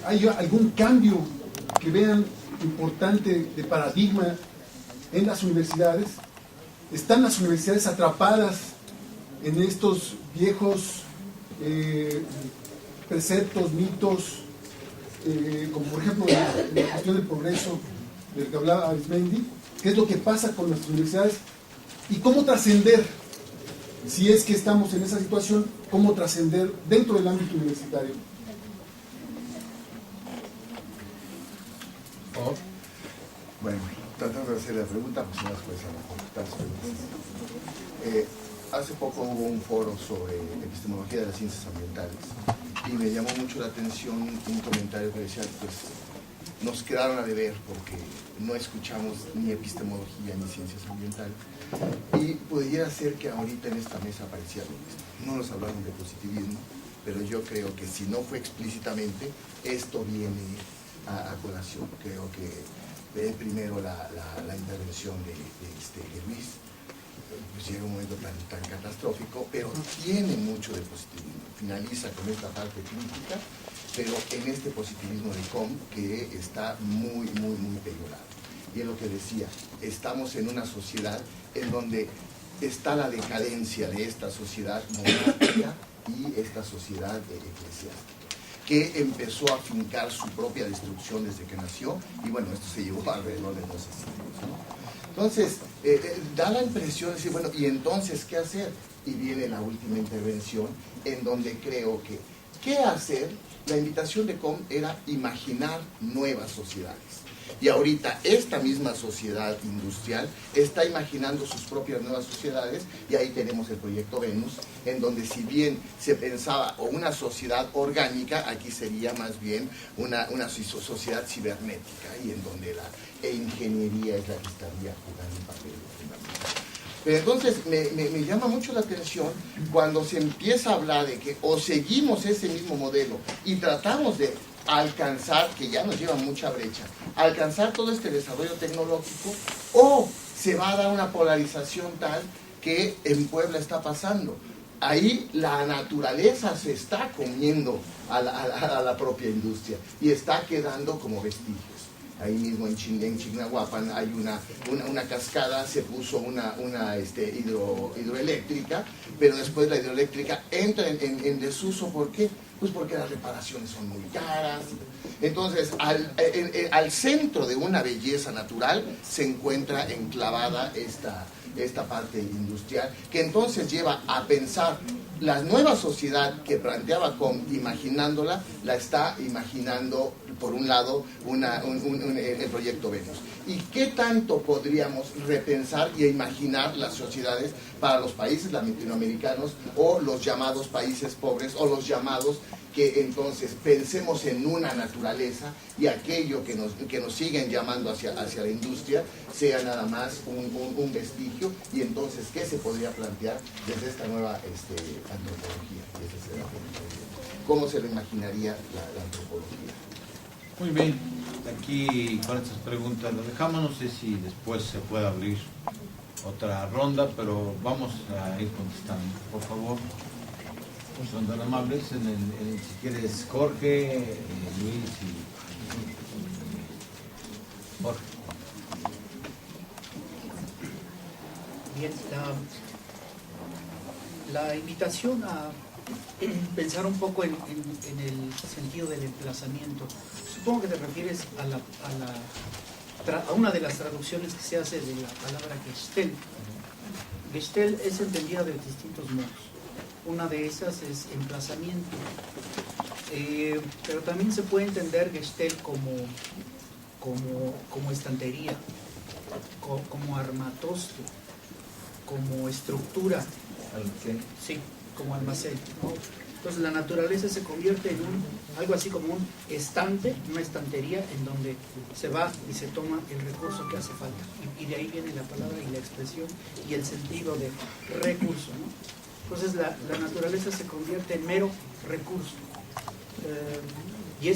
¿hay algún cambio que vean importante de paradigma en las universidades? ¿Están las universidades atrapadas en estos viejos preceptos, mitos, como por ejemplo en la cuestión del progreso del que hablaba Arismendi, qué es lo que pasa con nuestras universidades y cómo trascender, si es que estamos en esa situación, cómo trascender dentro del ámbito universitario. Bueno, tratando de hacer la pregunta, pues no después a lo mejor tantas preguntas. Hace poco hubo un foro sobre epistemología de las ciencias ambientales y me llamó mucho la atención un comentario que decía, pues nos quedaron a deber porque no escuchamos ni epistemología ni ciencias ambientales, y pudiera ser que ahorita en esta mesa apareciera lo mismo. No nos hablaron de positivismo, pero yo creo que si no fue explícitamente, esto viene a colación. Creo que primero la intervención de Luis, pues llega un momento tan catastrófico, pero tiene mucho de positivismo. Finaliza con esta parte crítica, pero en este positivismo de Com que está muy peyorado. Y es lo que decía, estamos en una sociedad en donde está la decadencia de esta sociedad monárquica y esta sociedad eclesiástica, que empezó a fincar su propia destrucción desde que nació, y bueno, esto se llevó alrededor de 12 siglos, ¿no? Entonces, da la impresión de decir, bueno, ¿y entonces qué hacer? Y viene la última intervención, en donde creo que, ¿qué hacer? La invitación de Com era imaginar nuevas sociedades. Y ahorita esta misma sociedad industrial está imaginando sus propias nuevas sociedades, y ahí tenemos el proyecto Venus, en donde si bien se pensaba una sociedad orgánica, aquí sería más bien una sociedad cibernética, y en donde la ingeniería es la que estaría jugando un papel fundamental. Pero entonces me llama mucho la atención cuando se empieza a hablar de que o seguimos ese mismo modelo y tratamos de alcanzar, que ya nos lleva mucha brecha, alcanzar todo este desarrollo tecnológico, o se va a dar una polarización tal que en Puebla está pasando. Ahí la naturaleza se está comiendo a la propia industria y está quedando como vestigios. Ahí mismo en Chignahuapan hay una cascada, se puso una hidroeléctrica, pero después la hidroeléctrica entra en desuso. ¿Por qué? Pues porque las reparaciones son muy caras. Entonces, al centro de una belleza natural se encuentra enclavada esta parte industrial, que entonces lleva a pensar la nueva sociedad que planteaba Com, imaginándola, la está imaginando, por un lado, el proyecto Venus. ¿Y qué tanto podríamos repensar y imaginar las sociedades para los países latinoamericanos o los llamados países pobres, o los llamados que entonces pensemos en una naturaleza, y aquello que nos siguen llamando hacia la industria sea nada más un vestigio? Y entonces, ¿qué se podría plantear desde esta nueva antropología? ¿Cómo se lo imaginaría la antropología? Muy bien, aquí con estas preguntas lo dejamos. No sé si después se puede abrir otra ronda, pero vamos a ir contestando, por favor. Son tan amables, si quieres Jorge, Luis y Jorge. Bien, la invitación a pensar un poco en el sentido del emplazamiento. Supongo que te refieres a una de las traducciones que se hace de la palabra Gestell. Gestell es entendida de distintos modos. Una de esas es emplazamiento, pero también se puede entender Gestell como estantería, como armatoste, como estructura, sí, como almacén, ¿no? Entonces la naturaleza se convierte en algo así como un estante, una estantería en donde se va y se toma el recurso que hace falta, y de ahí viene la palabra y la expresión y el sentido de recurso, ¿no? Entonces la naturaleza se convierte en mero recurso, y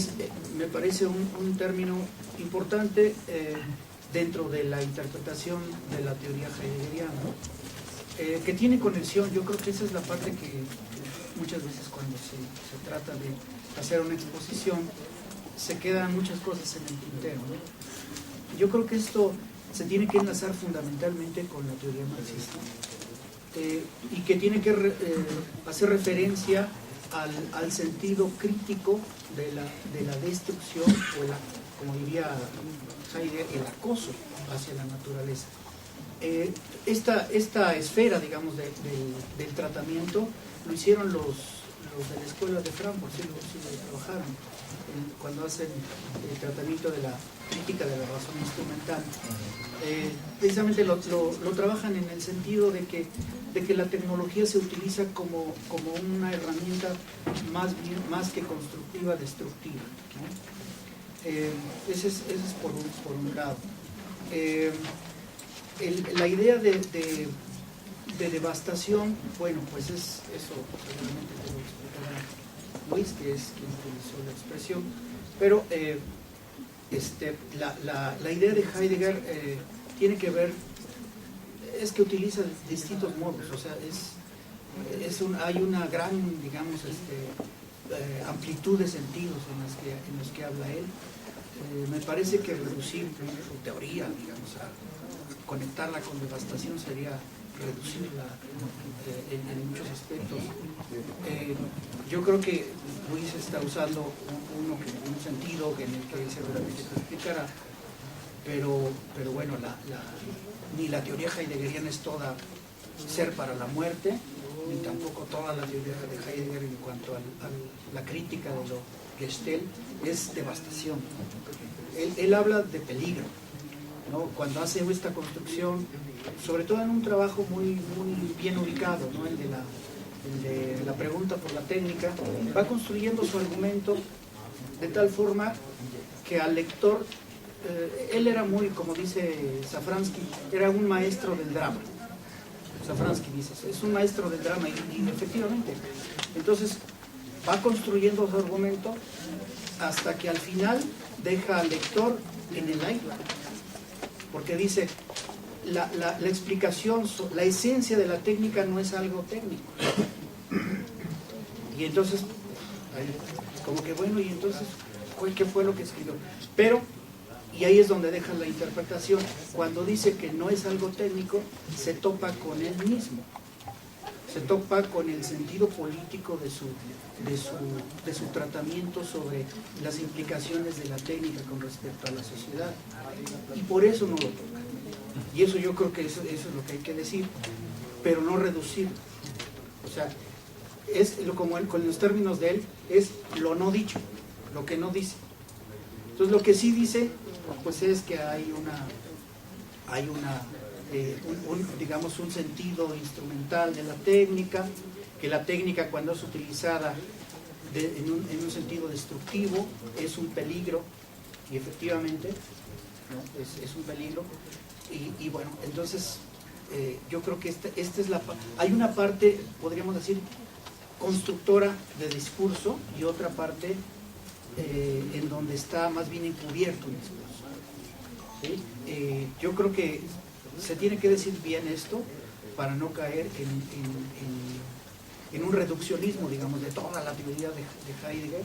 me parece un término importante dentro de la interpretación de la teoría heideggeriana, que tiene conexión. Yo creo que esa es la parte que muchas veces cuando se trata de hacer una exposición se quedan muchas cosas en el tintero, ¿no? Yo creo que esto se tiene que enlazar fundamentalmente con la teoría marxista, y que tiene que hacer referencia al sentido crítico de la destrucción, o como diría Heidegger, el acoso hacia la naturaleza. Esta esfera, digamos, del tratamiento lo hicieron los de la escuela de Frankfurt, sí lo trabajaron cuando hacen el tratamiento de la crítica de la razón instrumental. Precisamente lo trabajan en el sentido de que la tecnología se utiliza como una herramienta más que constructiva, destructiva, ¿no? Ese es por un lado. La idea de devastación, bueno, pues eso seguramente te lo explicará Luis, que es quien utilizó la expresión, pero la idea de Heidegger tiene que ver, es que utiliza distintos modos, o sea, hay una gran, digamos, amplitud de sentidos en los que habla él. Me parece que reducir su teoría, digamos, a conectarla con devastación sería reducirla en muchos aspectos. Yo creo que Luis está usando un sentido en el que seguramente se explicará, pero bueno, ni la teoría heideggeriana es toda ser para la muerte, ni tampoco toda la teoría de Heidegger en cuanto a la crítica de lo Gestell es devastación. Él habla de peligro, ¿no? Cuando hace esta construcción, sobre todo en un trabajo muy bien ubicado, ¿no? el de la pregunta por la técnica, va construyendo su argumento de tal forma que al lector, él era muy, como dice Safransky, era un maestro del drama. Safransky dice, es un maestro del drama y efectivamente, entonces va construyendo su argumento hasta que al final deja al lector en el aire, porque dice, la explicación, la esencia de la técnica no es algo técnico. Y entonces, como que bueno, y entonces, ¿qué fue lo que escribió? Pero, y ahí es donde deja la interpretación, cuando dice que no es algo técnico, se topa con él mismo, se topa con el sentido político de su tratamiento sobre las implicaciones de la técnica con respecto a la sociedad, y por eso no lo toca. Y eso yo creo que eso es lo que hay que decir, pero no reducir. O sea, como con los términos de él, es lo no dicho, lo que no dice. Entonces lo que sí dice, pues es que hay digamos, un sentido instrumental de la técnica, que la técnica cuando es utilizada en un sentido destructivo es un peligro, y efectivamente, ¿no? es un peligro. Y bueno, entonces yo creo que esta es hay una parte, podríamos decir, constructora de discurso y otra parte en donde está más bien encubierto el discurso, ¿sí? Yo creo que se tiene que decir bien esto para no caer en un reduccionismo, digamos, de toda la teoría de Heidegger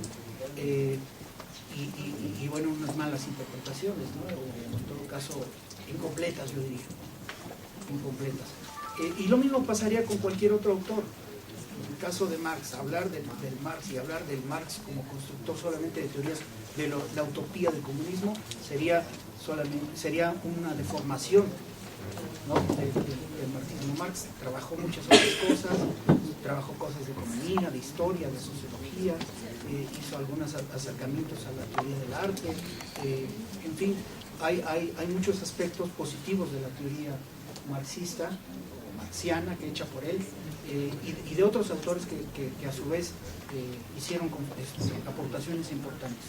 y bueno, unas malas interpretaciones, ¿no? O en todo caso incompletas, yo diría, incompletas. Y lo mismo pasaría con cualquier otro autor. En el caso de Marx, hablar del Marx y hablar del Marx como constructor solamente de teorías de la utopía del comunismo sería una deformación, ¿no? del marxismo. Marx trabajó muchas otras cosas, trabajó cosas de economía, de historia, de sociología, hizo algunos acercamientos a la teoría del arte, en fin, hay muchos aspectos positivos de la teoría marxista, marxiana, que hecha por él, y de otros autores que a su vez hicieron aportaciones importantes.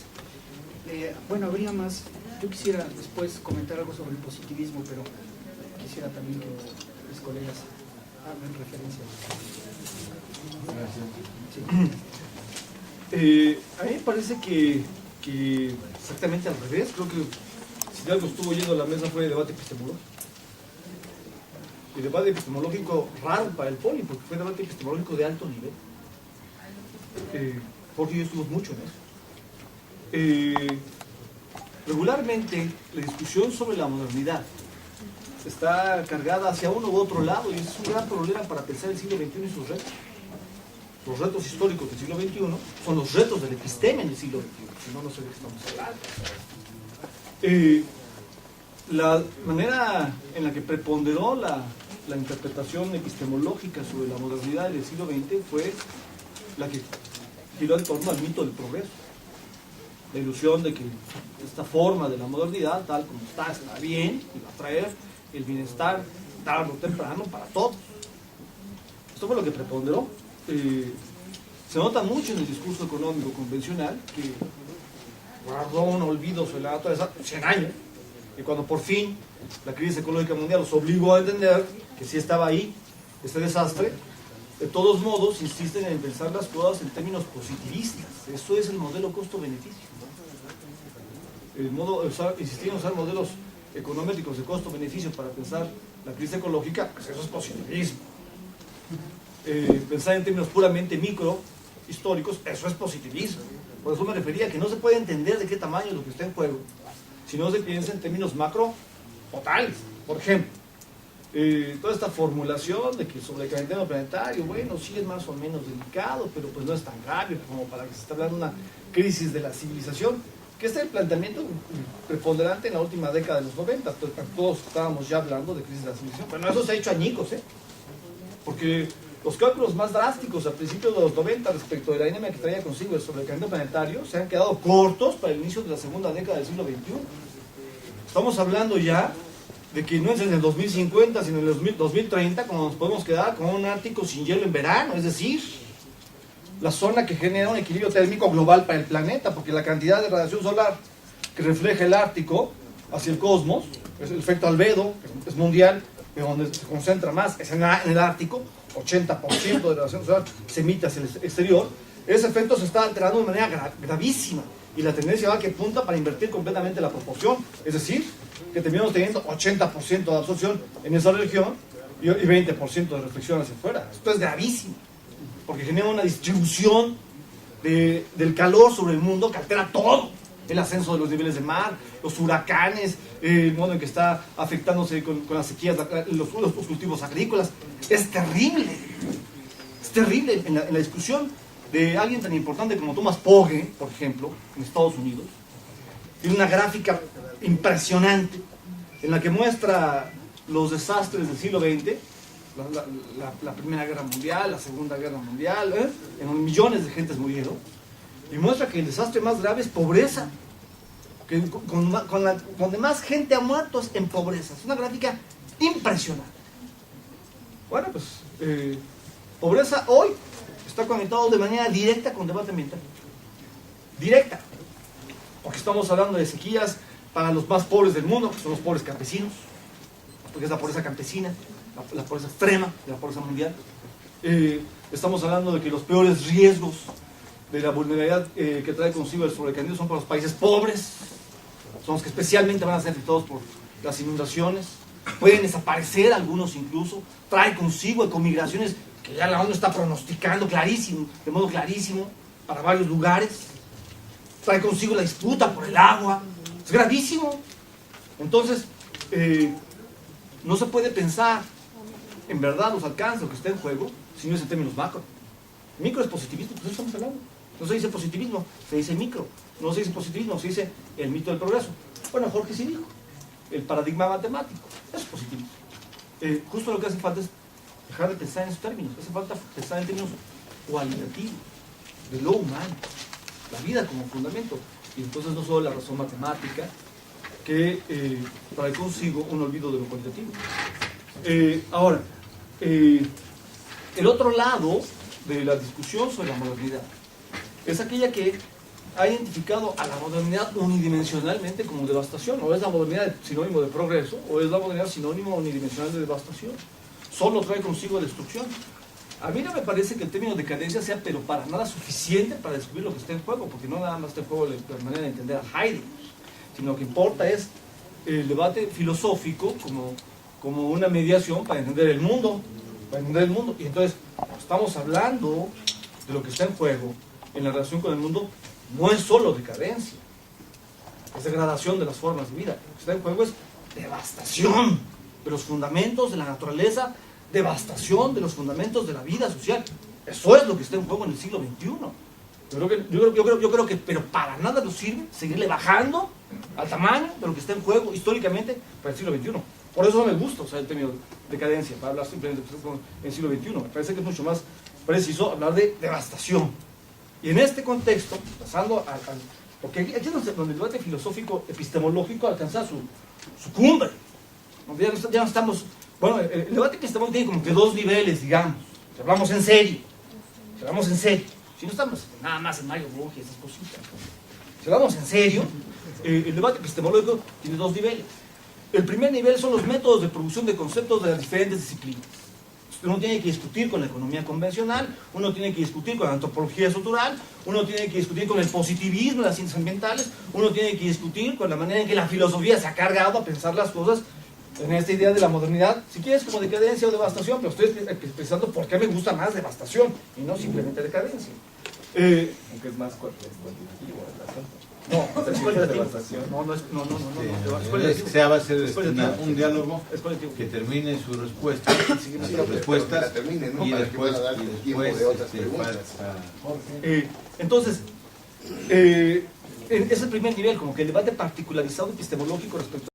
Bueno, habría más. Yo quisiera después comentar algo sobre el positivismo, pero quisiera también que mis colegas hagan referencia. Sí. A mí me parece que exactamente al revés. Creo que si algo estuvo yendo a la mesa fue el debate epistemológico. El debate epistemológico raro para el Poli, porque fue debate epistemológico de alto nivel. Jorge y yo estuvimos mucho en eso. Regularmente la discusión sobre la modernidad está cargada hacia uno u otro lado y es un gran problema para pensar el siglo XXI y sus retos. los retos históricos del siglo XXI son los retos del episteme en el siglo XXI, si no, no sé de qué estamos hablando. La manera en la que preponderó la interpretación epistemológica sobre la modernidad del siglo XX fue la que giró en torno al mito del progreso. La ilusión de que esta forma de la modernidad, tal como está bien y va a traer el bienestar tarde o temprano para todos. Esto fue lo que preponderó. Se nota mucho en el discurso económico convencional que guardó un olvido sobre la naturaleza 100 años, y cuando por fin la crisis ecológica mundial los obligó a entender que sí estaba ahí este desastre, de todos modos insisten en pensar las cosas en términos positivistas. Eso es el modelo costo-beneficio. Insistir en usar modelos económicos de costo-beneficio para pensar la crisis ecológica, pues eso es positivismo. Pensar en términos puramente micro, históricos, eso es positivismo. Por eso me refería a que no se puede entender de qué tamaño es lo que está en juego, si no se piensa en términos macro totales. Por ejemplo, toda esta formulación de que sobre el calentamiento planetario, bueno, sí es más o menos delicado, pero pues no es tan grave como para que se esté hablando de una crisis de la civilización, que este es el planteamiento preponderante en la última década de los 90. Todos estábamos ya hablando de crisis de la civilización. Bueno, eso se ha hecho añicos, porque los cálculos más drásticos a principios de los 90 respecto de la dinámica que traía consigo sobre el calentamiento planetario se han quedado cortos para el inicio de la segunda década del siglo XXI. Estamos hablando ya de que no es en el 2050, sino en el 2030, cuando nos podemos quedar con un Ártico sin hielo en verano, es decir, la zona que genera un equilibrio térmico global para el planeta, porque la cantidad de radiación solar que refleja el Ártico hacia el cosmos, es el efecto albedo, que es mundial, pero donde se concentra más es en el Ártico. 80% de la radiación solar se emite hacia el exterior. Ese efecto se está alterando de manera gravísima, y la tendencia va a que apunta para invertir completamente la proporción, es decir, que terminamos teniendo 80% de absorción en esa región y 20% de reflexión hacia afuera. Esto es gravísimo, porque genera una distribución del calor sobre el mundo que altera todo. El ascenso de los niveles de mar, los huracanes, el modo en que está afectándose con las sequías, los cultivos agrícolas. Es terrible. Es terrible. En la discusión de alguien tan importante como Thomas Pogge, por ejemplo, en Estados Unidos, tiene una gráfica impresionante en la que muestra los desastres del siglo XX, la Primera Guerra Mundial, la Segunda Guerra Mundial, en millones de gentes murieron, y muestra que el desastre más grave es pobreza, que donde más gente ha muerto es en pobreza. Es una gráfica impresionante. Bueno, pues pobreza hoy está conectado de manera directa con debate ambiental. Directa. Porque estamos hablando de sequías para los más pobres del mundo, que son los pobres campesinos, porque es la pobreza campesina, la pobreza extrema de la pobreza mundial. Estamos hablando de que los peores riesgos de la vulnerabilidad que trae consigo el sobrecalentamiento son para los países pobres, son los que especialmente van a ser afectados por las inundaciones. Pueden desaparecer algunos incluso, trae consigo ecomigraciones que ya la ONU está pronosticando clarísimo, de modo clarísimo, para varios lugares. Trae consigo la disputa por el agua, es gravísimo. Entonces, no se puede pensar en verdad los alcances, lo que está en juego, si no es en términos macro. Micro es positivismo, pues eso estamos hablando. No se dice positivismo, se dice micro. No se dice positivismo, se dice el mito del progreso. Bueno, Jorge sí dijo, el paradigma matemático, eso es positivismo. Justo lo que hace falta es dejar de pensar en esos términos, hace falta pensar en términos cualitativos, de lo humano, la vida como fundamento. Y entonces no solo la razón matemática, que trae consigo un olvido de lo cualitativo. Ahora, el otro lado de la discusión sobre la modernidad es aquella que ha identificado a la modernidad unidimensionalmente como devastación. O es la modernidad sinónimo de progreso, o es la modernidad sinónimo unidimensional de devastación. Solo trae consigo destrucción. A mí no me parece que el término decadencia sea, pero para nada suficiente para descubrir lo que está en juego, porque no nada más está en juego la manera de entender a Heidegger, sino lo que importa es el debate filosófico como una mediación para entender el mundo. Y entonces, estamos hablando de lo que está en juego en la relación con el mundo, no es solo decadencia, es degradación de las formas de vida. Lo que está en juego es devastación de los fundamentos de la naturaleza devastación de los fundamentos de la vida social. Eso es lo que está en juego en el siglo XXI. Yo creo que, pero para nada nos sirve seguirle bajando al tamaño de lo que está en juego históricamente para el siglo XXI. Por eso no me gusta usar el término decadencia, para hablar simplemente en el siglo XXI. Me parece que es mucho más preciso hablar de devastación. Y en este contexto, pasando porque aquí es donde el debate filosófico epistemológico alcanza su cumbre. Ya no estamos... Bueno, el debate epistemológico tiene como que dos niveles, digamos. Si hablamos en serio. Si no estamos nada más en Mario Bros y esas cositas. Si hablamos en serio, el debate epistemológico tiene dos niveles. El primer nivel son los métodos de producción de conceptos de las diferentes disciplinas. Uno tiene que discutir con la economía convencional, uno tiene que discutir con la antropología estructural, uno tiene que discutir con el positivismo de las ciencias ambientales, uno tiene que discutir con la manera en que la filosofía se ha cargado a pensar las cosas en esta idea de la modernidad, si quieres como decadencia o devastación, pero estoy pensando por qué me gusta más devastación y no simplemente decadencia. Aunque es más cuantitativo el asunto. No, es cualitativo. No, sea va a ser un diálogo que termine su respuesta, las respuestas, termine, ¿no? y Para que después, pueda dar tiempo de otras preguntas. Entonces, es el primer nivel, como que el debate particularizado epistemológico respecto